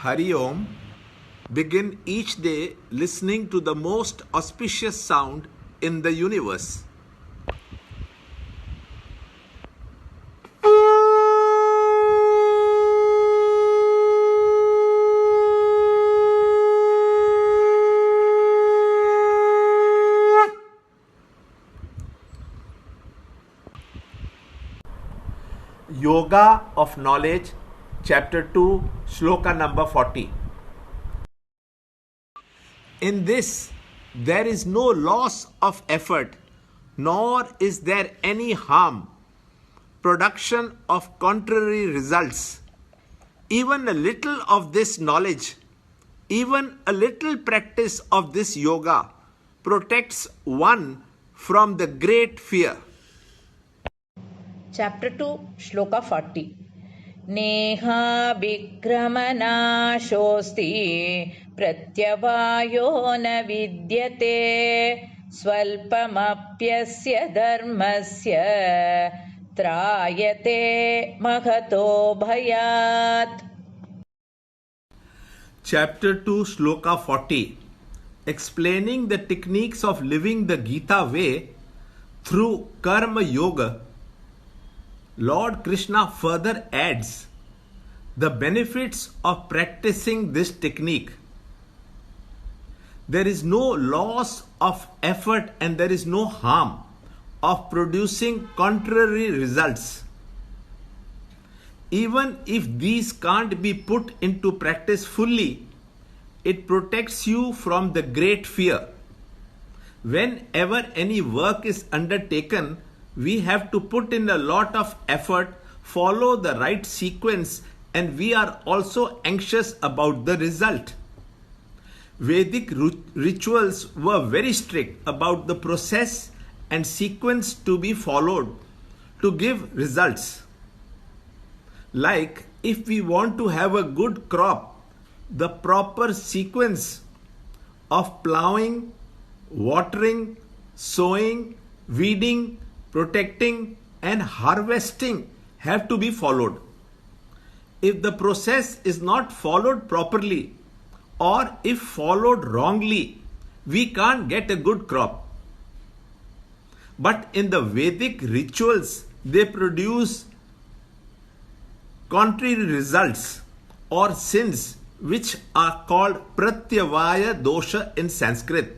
Hari Om, begin each day listening to the most auspicious sound in the universe. Yoga of Knowledge, Chapter 2, Shloka number 40. In this, there is no loss of effort, nor is there any harm, production of contrary results. Even a little of this knowledge, even a little practice of this yoga protects one from the great fear. Chapter 2, Shloka 40. Neha विक्रमनाशोऽस्ति प्रत्यवायो न विद्यते स्वल्पमप्यस्य धर्मस्य त्रायते महतो भयात्. Chapter 2, Shloka 40, explaining the techniques of living the Gita way through Karma Yoga. Lord Krishna further adds the benefits of practicing this technique. There is no loss of effort and there is no harm of producing contrary results. Even if these can't be put into practice fully, it protects you from the great fear. Whenever any work is undertaken, we have to put in a lot of effort, follow the right sequence, and we are also anxious about the result. Vedic rituals were very strict about the process and sequence to be followed to give results. Like if we want to have a good crop, the proper sequence of plowing, watering, sowing, weeding, protecting and harvesting have to be followed. If the process is not followed properly or if followed wrongly, we can't get a good crop. But in the Vedic rituals, they produce contrary results or sins which are called pratyavaya dosha in Sanskrit.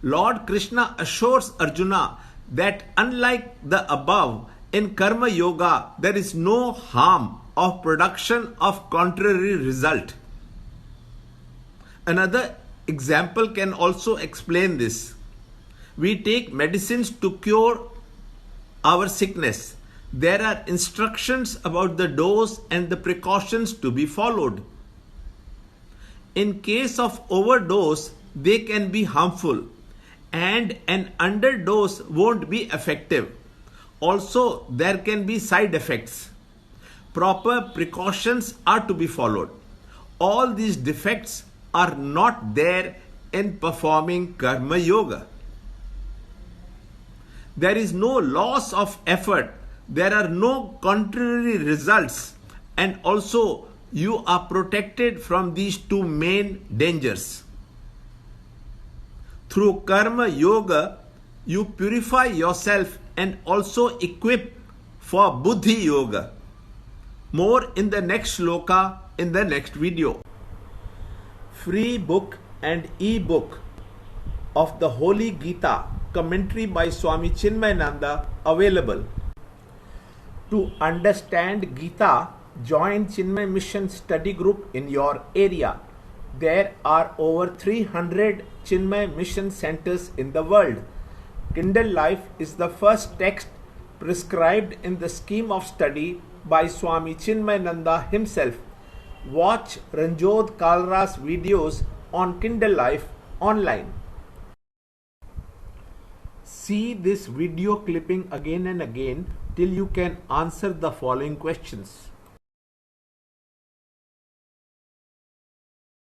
Lord Krishna assures Arjuna that unlike the above, in Karma Yoga, there is no harm of production of contrary result. Another example can also explain this. We take medicines to cure our sickness. There are instructions about the dose and the precautions to be followed. In case of overdose, they can be harmful, and an underdose won't be effective. Also, there can be side effects. Proper precautions are to be followed. All these defects are not there in performing Karma Yoga. There is no loss of effort. There are no contrary results. And also, you are protected from these two main dangers. Through Karma Yoga, you purify yourself and also equip for Buddhi Yoga. More in the next shloka in the next video. Free book and e-book of the Holy Gita, commentary by Swami Chinmayananda, available. To understand Gita, join Chinmay Mission study group in your area. There are over 300 Chinmay Mission centers in the world. Kindle Life is the first text prescribed in the scheme of study by Swami Chinmayananda himself. Watch Ranjod Kalra's videos on Kindle Life online. See this video clipping again and again till you can answer the following questions.